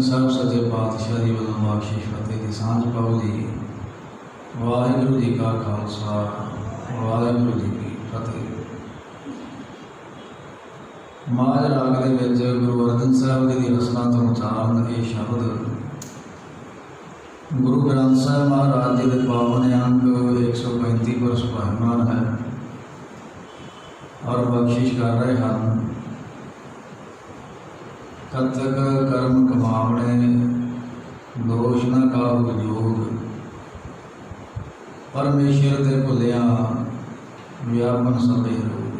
ਸਾਹਿਬ ਸੱਚੇ ਪਾਤਸ਼ਾਹ ਜੀ ਵੱਲੋਂ ਬਖਸ਼ਿਸ਼ ਫਤਿਹ ਦੀ ਸਾਂਝ ਪਾਓ ਜੀ। ਵਾਹਿਗੁਰੂ ਜੀ ਕਾ ਖਾਲਸਾ, ਵਾਹਿਗੁਰੂ ਜੀ ਕੀ ਫਤਿਹ। ਮਾਝ ਰਾਗ ਦੇ ਵਿੱਚ ਗੁਰੂ ਅਰਜਨ ਸਾਹਿਬ ਜੀ ਦੀ ਰਸਨਾ ਤੋਂ ਉਚਾਰਨ ਇਹ ਸ਼ਬਦ ਗੁਰੂ ਗ੍ਰੰਥ ਸਾਹਿਬ ਮਹਾਰਾਜ ਜੀ ਦੇ ਪਾਵਨ ਅੰਗ 135 ਪਰ ਸੁਭਾਇਮਾਨ ਹੈ और बख्शिश कर रहे हैं। कतक कर्म कमावने दोष न काहू योग, परमेश्वर ते भुलिया व्यापन सभे रोग।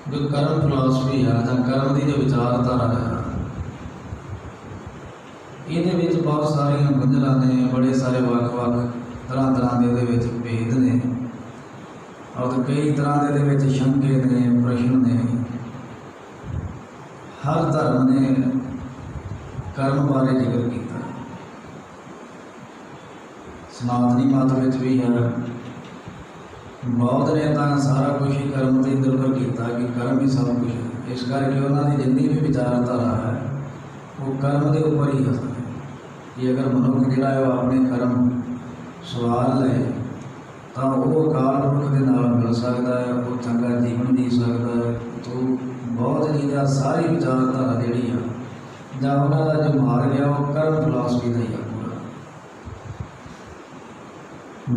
जो कर्म फिलोसफी है या कर्म की जो विचारधारा है, ये बहुत सारिया गुंझलां ने, बड़े सारे वख-वख तरह तरह के भेद ने और कई तरह के शंके ने, प्रश्न ने। हर धर्म ने कर्म बारे जिक्र किया। सनातनी मत में भी है, बौद्ध ने तो सारा कुछ ही कर्म से निर्भर किया कि कर्म ही सब कुछ है। इस करके उन्होंने जितनी भी विचारधारा है वो कर्म के ऊपर ही है कि अगर मनुख जोड़ा है अपने कर्म सवाल ले तो वो अकाल पुरख के नाल मिल सकता है, वो चंगा जीवन जी सकता है। तो बहुत चीज़ा सारी विचारधारा जी या उन्होंने जो मार गया वो कर्म फिलोसफी का ही है पूरा।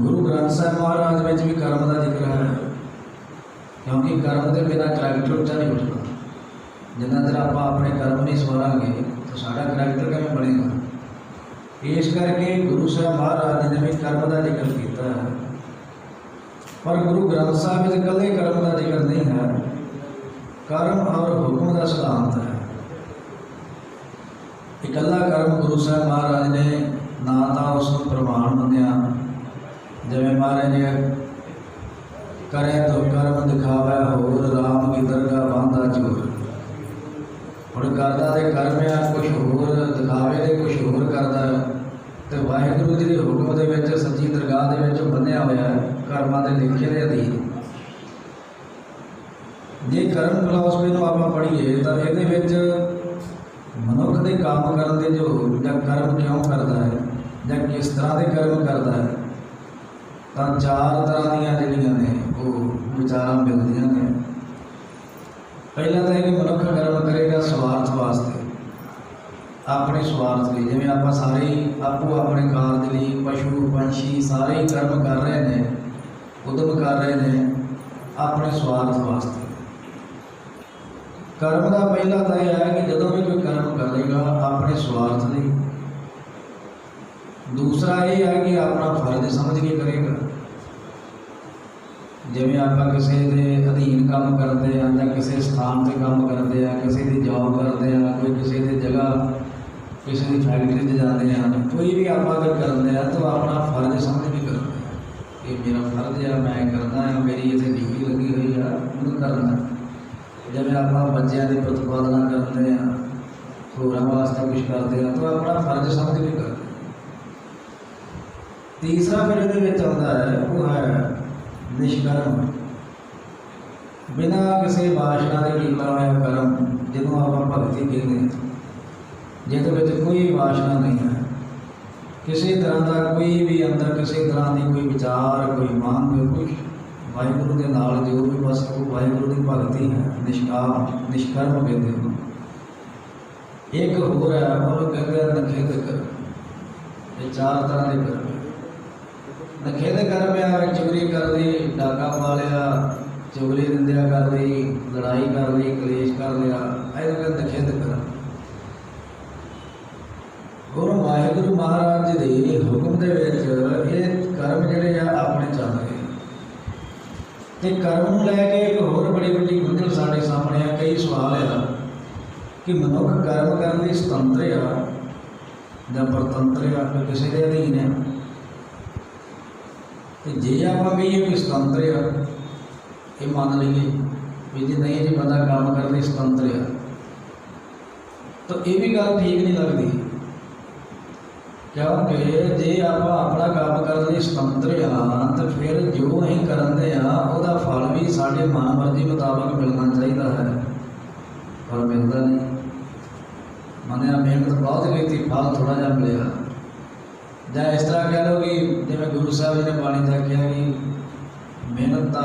गुरु ग्रंथ साहिब महाराज में भी कर्म का जिक्र है, क्योंकि कर्म के बिना करैक्टर उच्चा नहीं उठता। जिन्ना चर आप अपने कर्म नहीं सवारांगे तो साड़ा करैक्टर किवें बनेगा। इस करके गुरु साहब महाराज जी ने भी कर्म का जिक्र किया है, पर गुरु ग्रंथ साहब में कले कर्म का जिक्र नहीं है। कर्म और हुक्म का सिद्धांत है। इकल्ला कर्म गुरु साहब महाराज ने ना तो उसको प्रमाण मनिया, जिवें महाराज ने करे तो कर्म दिखावा होर, राम की दरगाह बांधा चोर। ਹੁਣ ਕਰਦਾ तो कर्म आ कुछ होर, दिखावे दे कुछ होर करता है। तो वाहिगुरू जी के हुक्म के सच्ची दरगाह के बन्या होया कर्मां के लिखे के अधीन। जे कर्म फिलोसफी को आप पढ़ीए तो ये मनुख के काम करने के जो या कर्म क्यों करता है या किस तरह के कर्म करता है, तो चार तरह दीयां ने वो विचारां मिलदियां ने। पहला तो है कि मनुख कर्म करेगा स्वार्थ वास्ते, अपने स्वार्थ लिए। जिवें आप सारे आपो अपने कार के लिए पशु पंछी सारे ही कर्म कर रहे हैं, उद्यम कर रहे हैं अपने स्वार्थ वास्ते। कर्म का पहला तो यह है कि जदों भी कोई कर्म करेगा अपने स्वार्थ लिए। दूसरा ये है कि अपना फर्ज समझ के करेगा। जिवें आप किसी के अधीन काम करते हैं या किसी स्थान से काम करते हैं, किसी की जॉब करते हैं, कोई किसी की जगह किसी की फैक्ट्री से जाते हैं, कोई भी आप अगर करते हैं तो अपना फर्ज समझ के करते हैं। ये मेरा फर्ज है, मैं करना है, मेरी इतने ड्यूटी लगी हुई है, मुझे करना है। जब आप बच्चों की प्रतिपादना करते हैं, होर वास्ते कुछ करते हैं, तो अपना फर्ज समझ के करते हैं। तीसरा फिर ये आता है वो है निष्कर्म, बिना किसी वासना के किया हुआ कर्म, जिन्हों आप भगती कहते हैं, जिस कोई वासना नहीं है, किसी तरह का कोई भी अंदर किसी तरह की कोई विचार, कोई मांग, कुछ वाहिगुरू के नाल जो भी बस वो वाहिगुरू की भगती है, निष्काम निष्कर्म कहते हैं। एक होर है वो कहते हैं नखेत कर्म। ये चार तरह के कर्म। नखेत कर्म है चोरी कर ली, डाका पा लिया, चुगली निंदा कर ली, लड़ाई कर ली, कलेश कर लिया, ऐसा नखेत कर्म। और वाहिगुरू महाराज जी के हुक्म के ये कर्म जोड़े अपने चल रहे हैं। तो कर्म लैके एक होर बड़ी बड़ी गुंझल साढ़े सामने है। कई सवाल है कि मनुख कर्म करने स्वतंत्र है या परतंत्र है, फिर किसी के अधीन है। तो जे आप भी ये कोई स्वतंत्र है, ये मान लीए भी जी नहीं जी बंदा काम करने स्वतंत्र है, तो ये भी गल ठीक नहीं लगती। क्योंकि जे आप अपना काम करने स्वतंत्र हाँ तो फिर जो अं करते हैं वह फल भी साढ़े मन मर्जी मुताबिक मिलना चाहिए है। पर मिलता नहीं। मनिया मेहनत बहुत की, फल थोड़ा जहा मिलेगा। ਜਾਂ इस तरह कह लो कि जिवें गुरु साहब जी ने बाणी च आख्या कि मेहनत ता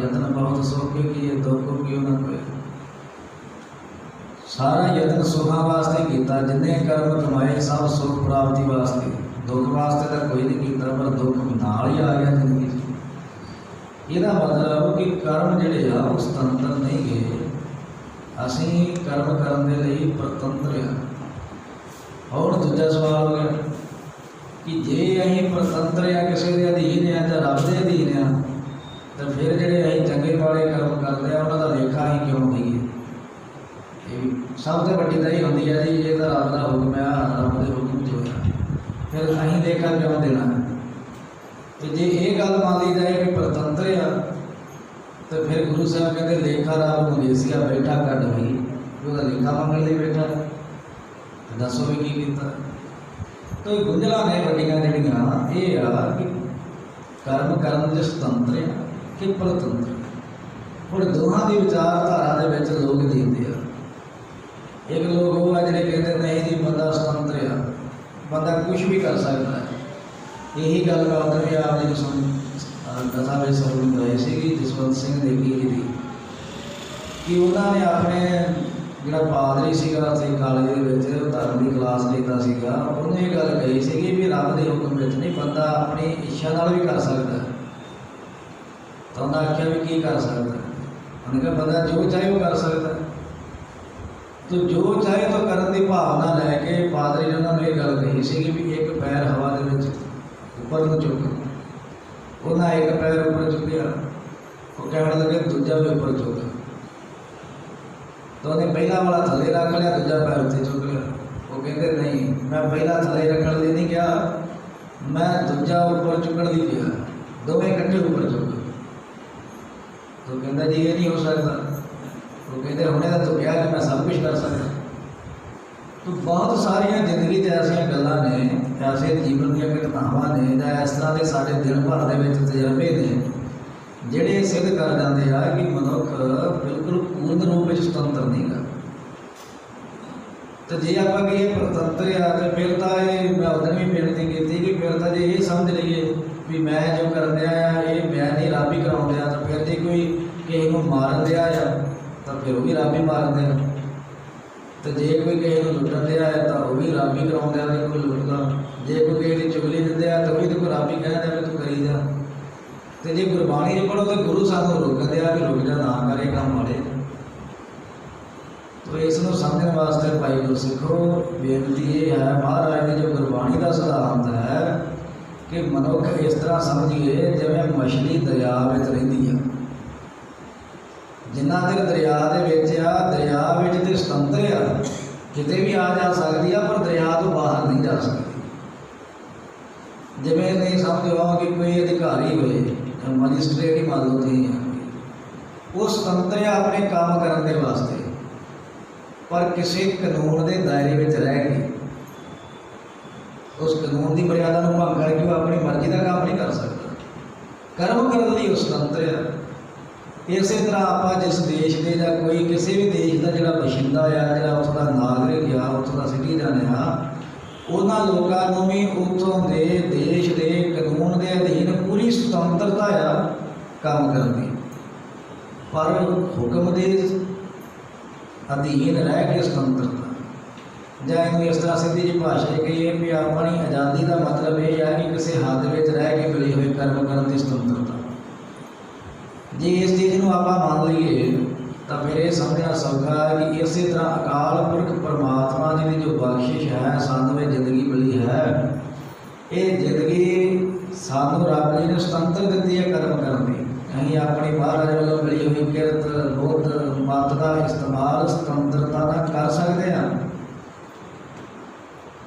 यतन बहुत सौखे की दुख क्यों ना कोई। सारा यतन सुखा वास्ते किया, जिन्हें कर्म कमाए सब सुख प्राप्ति वास्ते, दुख वास्ते तो कोई नहीं किया, पर दुख नाल ही आ गया जिंदगी। यदा मतलब कि कर्म जिहड़े आ वो सुतंत्र नहीं गए, असीं कर्म करने के लिए प्रतंत्र आ। और दूजा सवाल हो गया कि जे असीं प्रतंत्र आ, किसी के अधीन आ जां रब के अधीन आ, तो फिर जिहड़े असीं चंगे माड़े कर्म करते हैं उन्हां दा लेखा असीं क्यों दईए। सब तो वड्डी तो यही होंदी है जी, ये तो रब का हुक्म है, रब के हुक्म च होया, फिर असीं लेखा क्यों देना। तो जे ये गल मान ली जाए कि प्रतंत्र आ, तो फिर गुरु साहब कहते लेखा रब मंगेसिया बैठा कट होई, उसका लेखा मंगण लई बैठा, दसो भी की कीता। तो गुंझलां ने वड्डियां जिहड़ियां ये आ कि कर्म करन दे सुतंत्र कि प्रतंत्र। हुण दोहां दी विचारधारा दे विच लोग जींदे आ। एक लोग वो आ जिहड़े कहते नहीं जी बंदा सुतंत्र आ, बंदा कुछ भी कर सकता है। यही गल मैं उधर भी आप जी सुन कथा में सरवण कराई सी जसवंत सिंह नेगी जी की, कि उन्होंने अपने जो पादरी सीगा कॉलेज के धर्म की क्लास लेता सीगा, उन्होंने ये गल कही सी भी रब के हुक्म में नहीं, बंदा अपनी इच्छा नाल भी कर सकता है। तो उन्हें आख्या भी की कर सकता है, उन्हें कहा बंदा जो चाहे वो कर सकता है। तो जो चाहे तो करने की भावना लैके पादरी ने उन्होंने ये गल कही सी भी एक पैर हवा के उपर न चुक। उन्हें एक पैर उपर चुकया, वो कहने लगे दूजा भी उपर चुक। तो उन्हें पहला वाला थले रख लिया, दूजा पैर उत्ते चुक लिया। वो कहते नहीं मैं पहला थले रखने लिए नहीं गया, मैं दूजा उपर चुकन ली गया, दोवें इकट्ठे उपर चुक। तो कहता जी ये नहीं हो सकता। वो कहते हमने तो कहा कि मैं सब कुछ कर सकता। तो बहुत सारिया जिंदगी ऐसा गल्लां ने, ऐसे जीवन दी घटनावां ने, या इस तरह के साढ़े दिन भर के तजर्बे ने जिहड़े सिद्ध कर जाते हैं कि मनुख बिल्कुल पूर्ण रूप में सुतंत्र नहीं गा। तो जे आप कहिए प्रतंत्र आ, तो फिर तो ये मैं उधर भी बेनती की कि फिर तो जे ये समझ लीए भी मैं जो कर दिया ये मैं नहीं रब ही करा दिया, तो फिर जो कोई किसी को मारन दिया तो फिर वो भी रब ही मार दिया। तो जे कोई किसी को लुटन दिया है तो वह भी रब ही करा दिया, कोई लुटदा। जे कोई किसी की चुगली दिंदे आ तो वही तो कोई रब ही कह दिया तू करी जा। तो जे गुरबाणी पढ़ो तो गुरु सानू रोक दिया कि रुक जा ना करे काम माड़े। तो इसनों समझने वास्ते भाई गुरसिखो बेनती ये है, महाराज ने जो गुरबाणी का सिद्धांत है कि मनुख इस तरह समझिए जिवें मछली दरिया में रहिंदी है। जिन्ना देर दरिया दरिया तो सुतंत्र आ, किते भी आ जा सकती है, पर दरिया तो बाहर नहीं जा सकती। जिवें नहीं समझ आओ कि कोई अधिकारी होए, मजिस्ट्रेट ही मान लो थी, वो सुतंत्र है अपने काम करने के वास्ते, पर किसी कानून के दायरे में रह के उस कानून की मर्यादा को भंग करके वो अपनी मर्जी का काम नहीं कर सकता। कर्म करने लिए सुतंत्र है। इस तरह आप जिस देश के या कोई किसी भी देश का जोड़ा बशिंदा आ, जो उसका नागरिक आ, उत्थों का सिटीजन आ, उन्होंने लोगों भी उत्थों के देश के कानून के अधीन पूरी सुतंत्रता आ काम करने, पर हुक्म के अधीन रह के सुतंत्रता। ਜਾਂ ਇਹਨੂੰ इस तरह सीधी जी भाषा कहिए भी अपनी आज़ादी का मतलब ये है कि किसी हद में रह के मिली हुई कर्म करने की सुतंत्रता। जे इस चीज़ को आप मान लीए तो फिर ये समझना सौखा है कि इस तरह अकाल पुरख परमात्मा जी की जो बख्शिश है सानू ये जिंदगी मिली है, ये जिंदगी सानू रब जी ने सुतंत्र दी है कर्म करने। अं अपनी महाराज वालों मिली हुई किरत बुद्ध मत का इस्तेमाल सुतंत्रता का कर सकते हैं,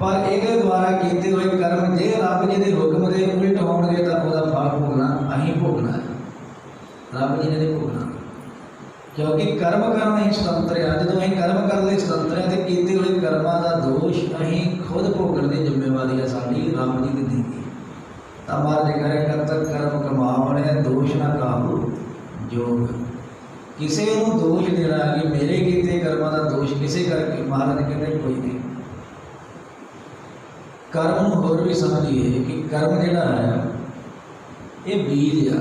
पर ये द्वारा किए हुए कर्म जे रब जी के हुक्म के उलट होंगे तो वह फल भोगना अं भोगना है, रब जी ने नहीं भोगना। क्योंकि कर्म करना ही सुतंत्र है। जो अं कर्म करने सुतंत्र है तो किए हुए कर्मों का दोष अं खुद भोगने की जिम्मेवारी है साड़ी, रब जी की नहीं। तमारे करे कब तक कर्म कमावने दोष ना काबू योग। किसी को दोष देना कि मेरे किए कर्मां का दोष किसी करके, महाराज कहते कोई नहीं। कर्म नूं होर भी समझिए कि कर्म जिहड़ा है ये बीज आ,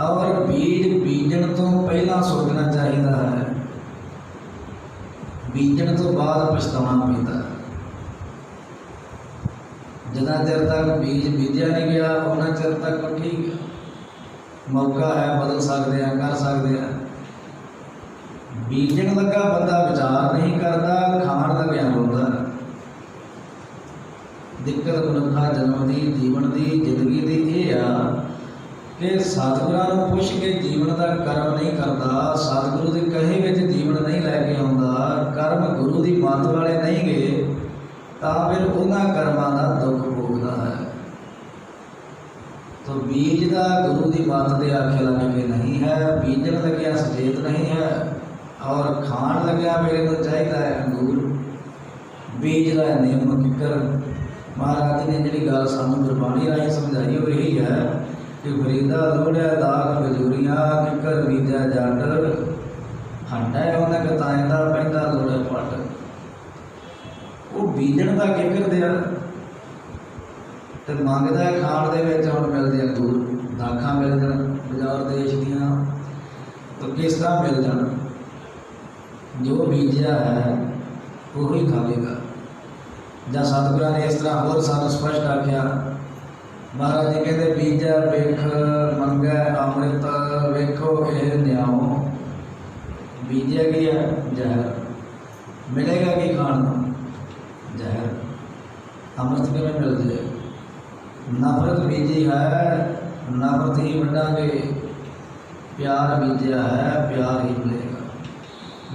और बीज बीजण तो पहला सोचना चाहिए है, बीजण तो बाद पछताना पैंदा। जितना चਿਰ तक बीज बीजा नहीं गया उन्ना चਿਰ तक ठीक है, मौका है, बदल सकते हैं, कर सकते हैं। बीजण लगा बंदा विचार नहीं करता, खाण लग्या रोंदा। दिक्कत मनुखा जन्म की जीवन की जिंदगी की यह आ कि सतगुरां नूं पुछ के जीवन का कर्म नहीं करता, सतगुरु के कहे विच जीवन नहीं लैके आउंदा, कर्म गुरु की मत वाले नहीं गए, तो फिर उन्हां कर्मां दा दुख भोगदा है। तो बीज का गुरु की मत के आखे लग के नहीं है, बीजण लग्या सचेत नहीं है, और खाण लग्या मेरे को चाहिए है अंगूर। बीज का नियम किकर महाराज ने जी गल सानू गुरबाणी राही समझाई वो यही है कि फरीदा लोड़िया दाग बजूरियां किकर बीजा जट, हंडा उन्हें कतायदा पैंदा लोड़े पट। वो बीजण का किकर दिया तो मंगता है खाण दे विच हुण मिलदे अंगूर, दाखां मिल जाण बाजार देश दियां, तो किस तरह मिल जाण? जो बीजा है वो ही खावेगा। ਜਾਂ सतगुਰਾਂ ने इस तरह होर सानू स्पष्ट आख्या, महाराज जी कहते बीजा वेख मंगै अमृत वेखो यह न्याओ। बीजा की है जहर, मिलेगा कि खाण को? जहर। अमृत किवें मिल जाए? नफरत बीजी है, नफरत ही वंडांगे, प्यार बीजा है, प्यार ही मिलेगा।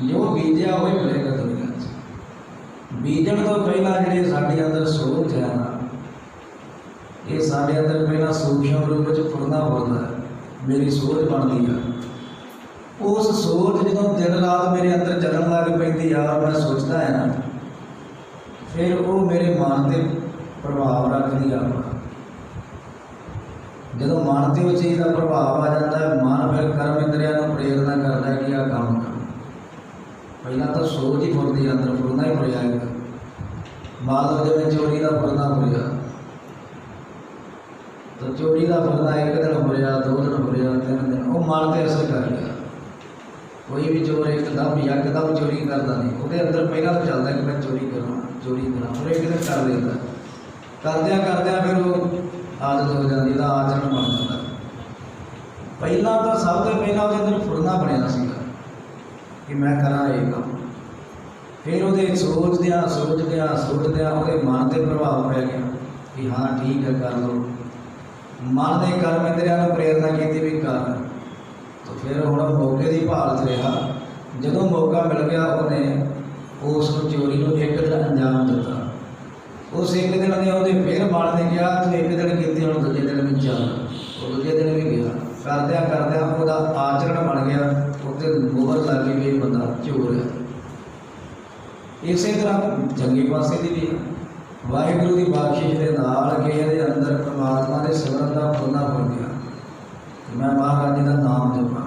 जो बीजा वही मिलेगा दुनिया। बीजण तो पहला जी साढ़े अंदर सोच है ना, ये साढ़े अंदर पहला सूक्ष्म रूप में फुरना होता है, मेरी सोच बनती है। उस सोच जो दिन रात मेरे अंदर चलन लग पैंदी आ, मैं सोचता है ना, फिर वो मेरे मन से प्रभाव रखती है अपना। जो मन से उस चीज़ का प्रभाव आ जाता है, मन फिर कर्म इंद्रियां को प्रेरणा करता है कि यह काम करो। पहला तो सोच ही फुरती अंदर, फुरना ही फुरिया। मान लो जिवें चोरी का फुरना फुरिया, तो चोरी का फुरना एक दिन फुरिया, 2 दिन फुरिया, 3 दिन, वो मन से असर कर गया। कोई भी चोर एकदम चोरी करता नहीं, वो अंदर पहला तो चलता है कि मैं चोरी करूँ, फिर एक दिन कर लेता, करद्या करद्या फिर वो आदत हो जाती है, आचरण बन जाता। पहला तो सब तो पहला उसके अंदर फुरना बनया सीगा कि मैं करा ये काम। फिर वो सोचद्या वो मन से प्रभाव पै गया कि हाँ ठीक है कर लो। मन ने कर्म इंद्रियां को प्रेरणा की भी कर, तो फिर हम मौके की भाल रहा। जो मौका मिल गया उन्हें उस चोरी को एक दिन अंजाम दिता। उस एक दिन ने फिर मन ने कहा तू एक दिन की, हम दूजे दिन भी चल, वो दूजे दिन भी गया, करद्या करद्या वो आचरण बन गया, उत्ते मोहर लग गई भी बंदा चोर है। इस तरह चंगे पासे की भी वाहिगुरू की बख्शिश के नाल किसी के अंदर परमात्मा के सिमरन का फुरना फुर गया, मैं महाराज जी का नाम जपा।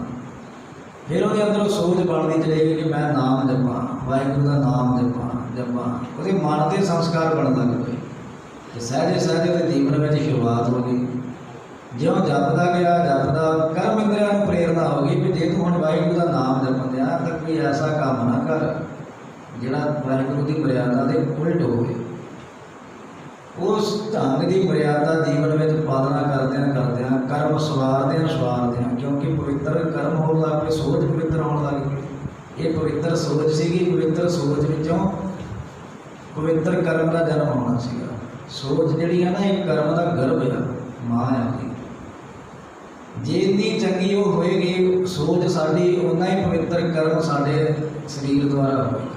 फिर वो अंदर सोच बनती चलेगी कि मैं नाम जपा, वाहिगुरू का नाम जपा जपा। वो मन के संस्कार बन लग पे, तो सहजे सहजे वो जीवन में शुरुआत हो गई। जो जपदा गया जपदा कर्म इंद्रियां को प्रेरणा हो गई भी जे तू हम वाहिगुरू का नाम जपन दिया तो कोई ऐसा काम ना कर जिहड़ा वाहिगुरू की मर्यादा के उलट होवे। उस ढंग की मर्यादा जीवन में पालना करद्या कर्म सवारद्या, क्योंकि पवित्र कर्म होने लग पे, सोच पवित्र होने लग गई। ये पवित्र सोच सीगी, पवित्र सोच विचों पवित्र कर्म का जन्म होना सीगा। सोच जिहड़ी है ना, एक कर्म का गर्भ है, माँ है। जिन्नी चंगी वो होएगी सोच साड़ी, उन्ना ही पवित्र कर्म साढ़े शरीर द्वारा होएगा।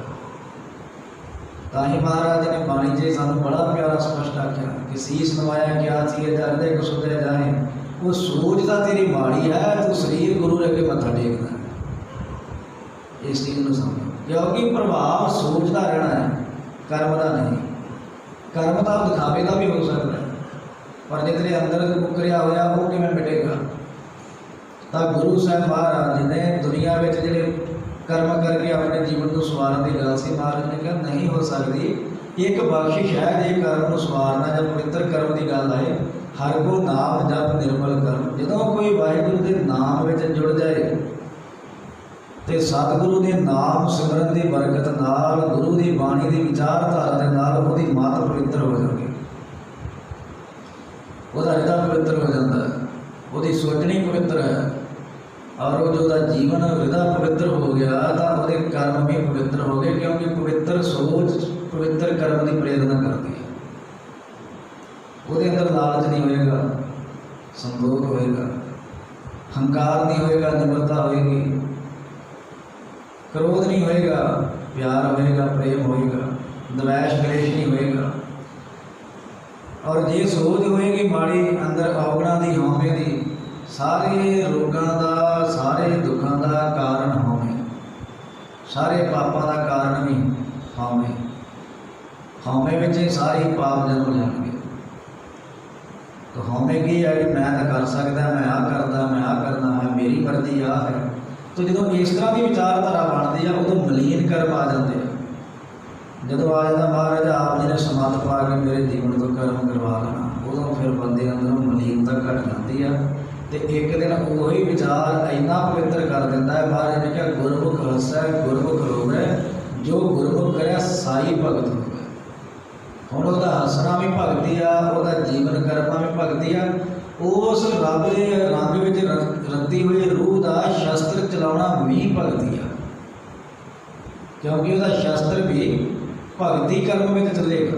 ताही महाराज ने बाणी जी सानू बड़ा प्यारा स्पष्ट आख्या कि शीश नवाया क्या चीज हृदय को सुधे जाए। वो सोच तो तेरी माड़ी है, तू शरीर गुरु अगे मत्था टेकना है। इस चीज़ को समझो, क्योंकि प्रभाव सोच का रहना है, कर्म का नहीं। कर्म तो दिखावे का भी हो सकता है, पर जो तेरे अंदर मुकरिया होया वो किवें मिटेगा? ਤਾਂ ਗੁਰੂ ਸਾਹਿਬ ਮਹਾਰਾਜ ਜੀ ਨੇ ਦੁਨੀਆ ਵਿੱਚ ਜਿਹੜੇ ਕਰਮ ਕਰਕੇ ਆਪਣੇ ਜੀਵਨ ਨੂੰ ਸਵਾਰਨ ਦੀ ਗੱਲ ਸੀ, ਮਹਾਰਾਜ ਨੇ ਕਿਹਾ ਨਹੀਂ ਹੋ ਸਕਦੀ। ਇੱਕ ਬਖਸ਼ਿਸ਼ ਹੈ ਜੇ ਕਰਮ ਨੂੰ ਸਵਾਰਨਾ ਜਾਂ ਪਵਿੱਤਰ ਕਰਮ ਦੀ ਗੱਲ ਆਏ, ਹਰ ਕੋ ਨਾਮ ਜਪ ਨਿਰਮਲ ਕਰਮ। ਜਦੋਂ ਕੋਈ ਵਾਹਿਗੁਰੂ ਦੇ ਨਾਮ ਵਿੱਚ ਜੁੜ ਜਾਏ ਤੇ ਸਤਿਗੁਰੂ ਦੇ ਨਾਮ ਸਿਮਰਨ ਦੀ ਬਰਕਤ ਨਾਲ, ਗੁਰੂ ਦੀ ਬਾਣੀ ਦੀ ਵਿਚਾਰਧਾਰਾ ਦੇ ਨਾਲ ਉਹਦੀ ਮਤ ਪਵਿੱਤਰ ਹੋ ਜਾਂਦੀ, ਉਹਦਾ ਹਿਰਦਾ ਪਵਿੱਤਰ ਹੋ ਜਾਂਦਾ, ਉਹਦੀ ਸੋਚਣੀ ਪਵਿੱਤਰ ਹੈ, ਔਰ ਉਹ ਜੋ ਉਹਦਾ ਜੀਵਨ ਹਿਰਦਾ ਪਵਿੱਤਰ ਹੋ ਗਿਆ ਤਾਂ ਉਹਦੇ ਕਰਮ ਵੀ ਪਵਿੱਤਰ ਹੋ ਗਏ, ਕਿਉਂਕਿ ਪਵਿੱਤਰ ਸੋਚ ਪਵਿੱਤਰ ਕਰਮ ਦੀ ਪ੍ਰੇਰਨਾ ਕਰਦੀ ਹੈ। ਉਹਦੇ ਅੰਦਰ ਲਾਲਚ ਨਹੀਂ ਹੋਏਗਾ, ਸੰਤੋਖ ਹੋਏਗਾ, ਹੰਕਾਰ ਨਹੀਂ ਹੋਏਗਾ, ਨਿਮਰਤਾ ਹੋਏਗੀ, ਕ੍ਰੋਧ ਨਹੀਂ ਹੋਏਗਾ, ਪਿਆਰ ਹੋਏਗਾ, ਪ੍ਰੇਮ ਹੋਏਗਾ, ਦਵੈਸ਼ ਕਲੇਸ਼ ਨਹੀਂ ਹੋਏਗਾ। ਔਰ ਜੇ ਸੋਚ ਹੋਏਗੀ ਮਾੜੀ ਅੰਦਰ ਔਗਣਾਂ ਦੀ, ਹਉਮੈ ਦੀ, ਸਾਰੇ ਰੋਗਾਂ ਦਾ, ਸਾਰੇ ਦੁੱਖਾਂ ਦਾ ਕਾਰਨ ਹਉਮੈ, ਸਾਰੇ ਪਾਪਾਂ ਦਾ ਕਾਰਨ ਵੀ ਹਉਮੈ। ਹਉਮੈ ਵਿੱਚ ਹੀ ਸਾਰੇ ਪਾਪ ਜਨਮ ਲੈਣਗੇ। ਤਾਂ ਹਉਮੈ ਕੀ ਹੈ ਕਿ ਮੈਂ ਤਾਂ ਕਰ ਸਕਦਾ, ਮੈਂ ਆਹ ਕਰਦਾ, ਮੈਂ ਆਹ ਕਰਨਾ ਹੈ, ਮੇਰੀ ਮਰਜ਼ੀ ਆਹ ਹੈ। ਤਾਂ ਜਦੋਂ ਇਸ ਤਰ੍ਹਾਂ ਦੀ ਵਿਚਾਰਧਾਰਾ ਬਣਦੀ ਆ ਉਦੋਂ ਮਲੀਨ ਕਰਮ ਆ ਜਾਂਦੇ ਆ। ਜਦੋਂ ਆ ਜਾਂਦਾ ਮਹਾਰਾਜ ਆਪ ਜੀ ਨੇ ਸਮਾਧ ਪਾ ਕੇ ਮੇਰੇ ਜੀਵਨ ਤੋਂ ਕਰਮ ਕਰਵਾ ਲੈਣਾ, ਉਦੋਂ ਫਿਰ ਬੰਦੇ ਅੰਦਰੋਂ ਮਲੀਨਤਾ ਘਟ ਜਾਂਦੀ ਆ। ਤੇ ਇੱਕ ਦਿਨ ਉਹੀ ਵਿਚਾਰ ਇੰਨਾ ਪਵਿੱਤਰ ਕਰ ਦਿੰਦਾ ਹੈ। ਮਹਾਰਾਜ ਨੇ ਕਿਹਾ ਗੁਰਮੁਖ ਹੱਸੈ ਗੁਰਮੁਖ ਰੋਵੈ, ਜੋ ਗੁਰਮੁਖ ਕਰਿਆ ਸਾਈ ਭਗਤ ਹੋਵੇ। ਹੁਣ ਉਹਦਾ ਹੱਸਣਾ ਵੀ ਭਗਤੀ ਆ, ਉਹਦਾ ਜੀਵਨ ਕਰਨਾ ਵੀ ਭਗਤੀ ਆ। ਉਸ ਰੱਬ ਦੇ ਰੰਗ ਵਿੱਚ ਰੱਤੀ ਹੋਈ ਰੂਹ ਦਾ ਸ਼ਸਤਰ ਚਲਾਉਣਾ ਵੀ ਭਗਤੀ ਆ, ਕਿਉਂਕਿ ਉਹਦਾ ਸ਼ਸਤਰ ਵੀ ਭਗਤੀ ਕਰਮ ਵਿੱਚ ਚੱਲੇਗਾ।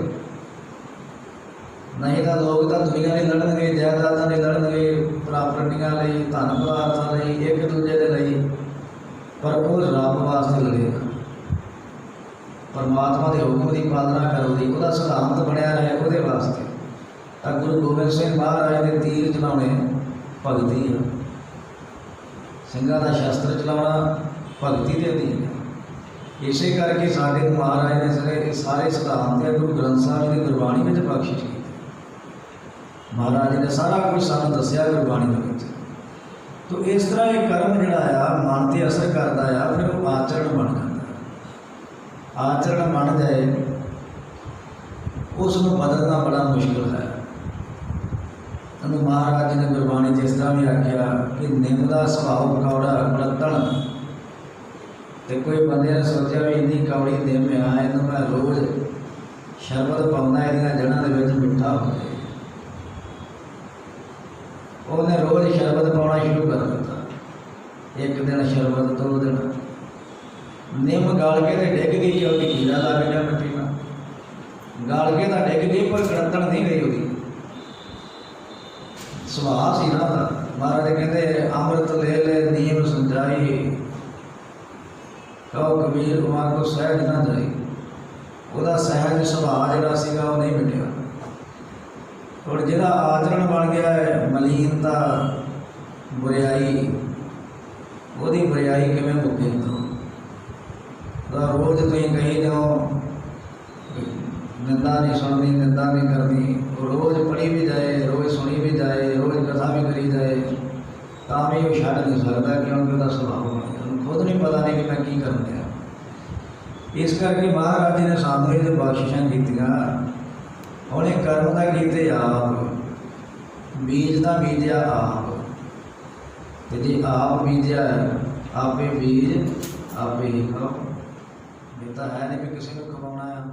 ਨਹੀਂ ਤਾਂ ਲੋਕ ਤਾਂ ਦੁਨੀਆ ਲਈ ਲੜਨਗੇ, ਜਾਇਦਾਦਾਂ ਲਈ ਲੜਨਗੇ, ਪ੍ਰਾਪਰਟੀਆਂ ਲਈ, ਧਨ ਪਦਾਰਥਾਂ ਲਈ, ਇੱਕ ਦੂਜੇ ਦੇ ਲਈ, ਪਰ ਉਹ ਰੱਬ ਵਾਸਤੇ ਲੜੇਗਾ। ਪਰਮਾਤਮਾ ਦੇ ਹੁਕਮ ਦੀ ਪਾਲਣਾ ਕਰੋ, ਉਹਦਾ ਸਿਧਾਂਤ ਬਣਿਆ ਰਹੇ ਉਹਦੇ ਵਾਸਤੇ। ਤਾਂ ਗੁਰੂ ਗੋਬਿੰਦ ਸਿੰਘ ਮਹਾਰਾਜ ਦੇ ਤੀਰ ਚਲਾਉਣੇ ਭਗਤੀ ਆ, ਸਿੰਘਾਂ ਦਾ ਸ਼ਸਤਰ ਚਲਾਉਣਾ ਭਗਤੀ ਦੇ ਅਧੀਨ। ਇਸੇ ਕਰਕੇ ਸਾਡੇ ਮਹਾਰਾਜ ਨੇ ਸਾਰੇ ਸਿਧਾਂਤ ਗੁਰੂ ਗ੍ਰੰਥ ਸਾਹਿਬ ਦੀ ਗੁਰਬਾਣੀ ਵਿੱਚ ਬਖਸ਼ਿਸ਼ ਕੀਤੀ। ਮਹਾਰਾਜ ਨੇ ਸਾਰਾ ਕੁਝ ਸਾਨੂੰ ਦੱਸਿਆ ਗੁਰਬਾਣੀ ਦੇ ਵਿੱਚ। ਤਾਂ ਇਸ ਤਰ੍ਹਾਂ ਇਹ ਕਰਮ ਜਿਹੜਾ ਆ ਮਨ 'ਤੇ ਅਸਰ ਕਰਦਾ ਆ, ਫਿਰ ਉਹ ਆਚਰਣ ਬਣ ਜਾਂਦਾ। ਆਚਰਣ ਬਣ ਜਾਏ ਉਸ ਨੂੰ ਬਦਲਣਾ ਬੜਾ ਮੁਸ਼ਕਿਲ ਹੈ। ਉਹਨੂੰ ਮਹਾਰਾਜ ਜੀ ਨੇ ਗੁਰਬਾਣੀ 'ਚ ਇਸ ਤਰ੍ਹਾਂ ਵੀ ਆਖਿਆ ਕਿ ਨਿੰਮ ਦਾ ਸੁਭਾਅ ਕੌੜਾ ਕੁੜੱਤਣ। ਤੇ ਕੋਈ ਬੰਦੇ ਨੇ ਸੋਚਿਆ ਵੀ ਇੰਨੀ ਕੌੜੀ ਨਿੰਮ ਆ, ਇਹਨੂੰ ਮੈਂ ਰੋਜ਼ ਸ਼ਰਬਤ ਪਾਉਂਦਾ, ਇਹਦੀਆਂ ਜੜ੍ਹਾਂ ਦੇ ਵਿੱਚ ਮਿੱਠਾ ਹੋ ਜਾਏ। ਉਹਨੇ ਰੋਜ਼ ਸ਼ਰਬਤ ਪਾਉਣਾ ਸ਼ੁਰੂ ਕਰ ਦਿੱਤਾ। ਇੱਕ ਦਿਨ ਸ਼ਰਬਤ, 2 ਦਿਨ, ਨਿੰਮ ਗਲ ਕੇ ਤੇ ਡਿੱਗ ਗਈ, ਕਿਉਂਕਿ ਕੀੜਾ ਲੱਗ ਗਿਆ ਮਿੱਟੀ ਨਾਲ। ਗਲ ਕੇ ਤਾਂ ਡਿੱਗ ਗਈ, ਪਰ ਕੁੜੱਤਣ ਨਹੀਂ ਗਈ ਉਹਦੀ। ਸੁਭਾਅ ਸੀ ਨਾ ਦਾ। ਮਹਾਰਾਜ ਕਹਿੰਦੇ ਅੰਮ੍ਰਿਤ ਲੈ ਲੈ ਨੀਮ ਸੰਜਾਈ, ਕਹੋ ਕਬੀਰ ਕੁਮਾਰ ਕੋ ਸਹਿਜ ਨਾ ਜਾਈ। ਉਹਦਾ ਸਹਿਜ ਸੁਭਾਅ ਜਿਹੜਾ ਸੀਗਾ ਉਹ ਨਹੀਂ ਮਿਟਿਆ। ਔਰ ਜਿਹੜਾ ਆਚਰਣ ਬਣ ਗਿਆ ਹੈ ਮਲੀਨਤਾ, ਬੁਰਿਆਈ, ਉਹਦੀ ਬੁਰਿਆਈ ਕਿਵੇਂ ਮੁੱਕੇ ਅੰਦਰੋਂ। ਰੋਜ਼ ਤੁਸੀਂ ਕਹੀ ਜਾਓ ਨਿੰਦਾ ਨਹੀਂ ਸੁਣਨੀ, ਨਿੰਦਾ ਨਹੀਂ ਕਰਨੀ, ਰੋਜ਼ ਪੜ੍ਹੀ ਵੀ ਜਾਏ, ਰੋਜ਼ ਸੁਣੀ ਵੀ ਜਾਏ, ਰੋਜ਼ ਕਥਾ ਵੀ ਕਰੀ ਜਾਏ, ਤਾਂ ਵੀ ਉਹ ਛੱਡ ਨਹੀਂ ਸਕਦਾ, ਕਿਉਂਕਿ ਉਹਦਾ ਸੁਭਾਅ ਬਣ ਗਿਆ। ਉਹਨੂੰ ਖੁਦ ਨਹੀਂ ਪਤਾ ਨਹੀਂ ਕਿ ਮੈਂ ਕੀ ਕਰਨ ਡਿਆ। ਇਸ ਕਰਕੇ ਮਹਾਰਾਜ ਜੀ ਨੇ ਸਾਨੂੰ ਇਹ ਬਖਸ਼ਿਸ਼ਾਂ ਕੀਤੀਆਂ। ਹੁਣ ਇਹ ਕਰਮ ਦਾ ਕੀਤੇ ਆਪ, ਬੀਜ ਦਾ ਬੀਜਿਆ ਆਪ। ਤੇ ਜੇ ਆਪ ਬੀਜਿਆ ਆਪੇ ਬੀਜ ਆਪੇ ਹੀ ਖਾਓ। ਇਹ ਤਾਂ ਹੈ ਨਹੀਂ ਵੀ ਕਿਸੇ ਨੂੰ ਖਵਾਉਣਾ ਆ।